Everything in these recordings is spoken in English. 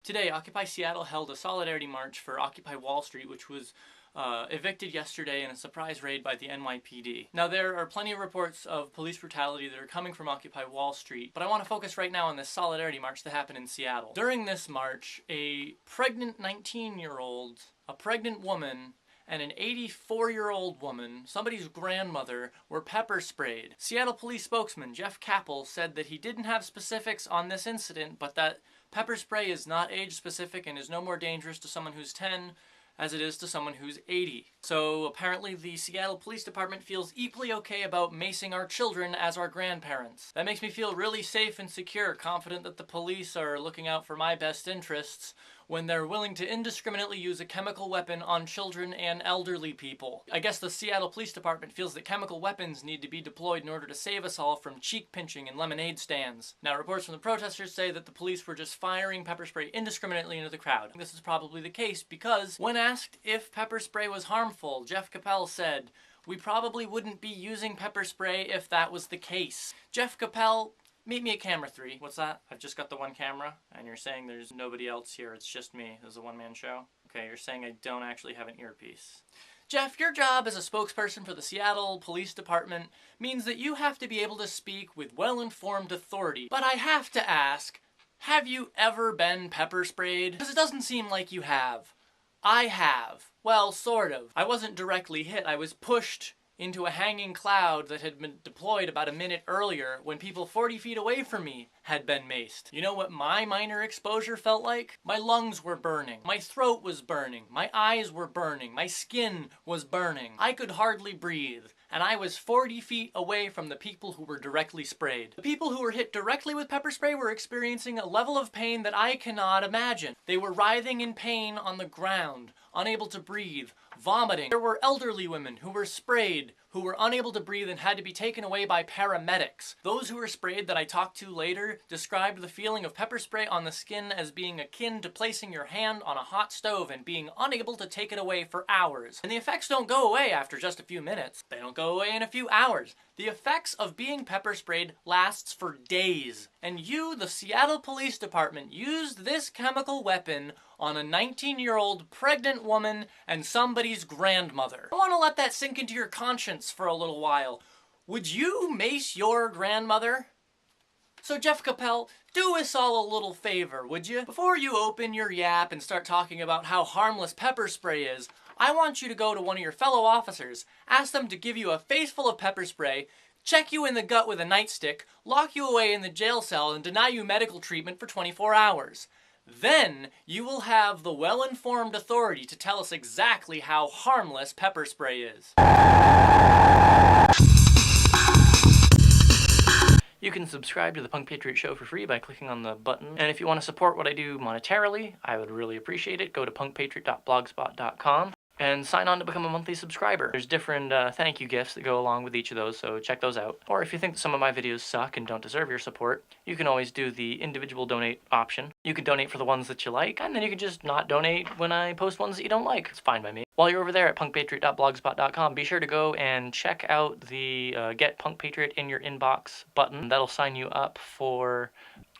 Today, Occupy Seattle held a solidarity march for Occupy Wall Street, which was evicted yesterday in a surprise raid by the NYPD. Now, there are plenty of reports of police brutality that are coming from Occupy Wall Street, but I want to focus right now on this solidarity march that happened in Seattle. During this march, a pregnant 19-year-old, a pregnant woman, and an 84-year-old woman, somebody's grandmother, were pepper sprayed. Seattle police spokesman Jeff Capel said that he didn't have specifics on this incident, but that pepper spray is not age specific and is no more dangerous to someone who's 10 as it is to someone who's 80. So apparently the Seattle Police Department feels equally okay about macing our children as our grandparents. That makes me feel really safe and secure, confident that the police are looking out for my best interests when they're willing to indiscriminately use a chemical weapon on children and elderly people. I guess the Seattle Police Department feels that chemical weapons need to be deployed in order to save us all from cheek pinching and lemonade stands. Now, reports from the protesters say that the police were just firing pepper spray indiscriminately into the crowd. This is probably the case because when asked if pepper spray was harmful, Jeff Capel said, "We probably wouldn't be using pepper spray if that was the case." Jeff Capel, meet me at camera 3. What's that? I've just got the one camera, and you're saying there's nobody else here, it's just me. This is a one-man show? Okay, you're saying I don't actually have an earpiece. Jeff, your job as a spokesperson for the Seattle Police Department means that you have to be able to speak with well-informed authority. But I have to ask, have you ever been pepper sprayed? Because it doesn't seem like you have. I have. Well, sort of. I wasn't directly hit, I was pushed into a hanging cloud that had been deployed about a minute earlier when people 40 feet away from me had been maced. You know what my minor exposure felt like? My lungs were burning. My throat was burning. My eyes were burning. My skin was burning. I could hardly breathe. And I was 40 feet away from the people who were directly sprayed. The people who were hit directly with pepper spray were experiencing a level of pain that I cannot imagine. They were writhing in pain on the ground, unable to breathe, vomiting. There were elderly women who were sprayed, who were unable to breathe and had to be taken away by paramedics. Those who were sprayed that I talked to later described the feeling of pepper spray on the skin as being akin to placing your hand on a hot stove and being unable to take it away for hours. And the effects don't go away after just a few minutes. They don't go away in a few hours. The effects of being pepper sprayed lasts for days. And you, the Seattle Police Department, used this chemical weapon on a 19-year-old pregnant woman and somebody's grandmother. I want to let that sink into your conscience for a little while. Would you mace your grandmother? So Jeff Capel, do us all a little favor, would you? Before you open your yap and start talking about how harmless pepper spray is, I want you to go to one of your fellow officers, ask them to give you a face full of pepper spray, check you in the gut with a nightstick, lock you away in the jail cell, and deny you medical treatment for 24 hours. Then you will have the well-informed authority to tell us exactly how harmless pepper spray is. You can subscribe to the Punk Patriot Show for free by clicking on the button. And if you want to support what I do monetarily, I would really appreciate it. Go to punkpatriot.blogspot.com and sign on to become a monthly subscriber. There's different thank you gifts that go along with each of those, so check those out. Or if you think that some of my videos suck and don't deserve your support, you can always do the individual donate option. You can donate for the ones that you like, and then you can just not donate when I post ones that you don't like. It's fine by me. While you're over there at punkpatriot.blogspot.com, be sure to go and check out the Get Punk Patriot in Your Inbox button. That'll sign you up for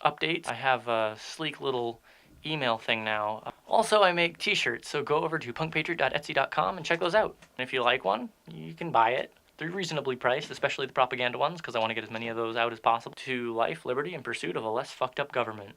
updates. I have a sleek little email thing now. Also, I make t-shirts, so go over to punkpatriot.etsy.com and check those out. And if you like one, you can buy it. They're reasonably priced, especially the propaganda ones, because I want to get as many of those out as possible. To life, liberty, and pursuit of a less fucked up government.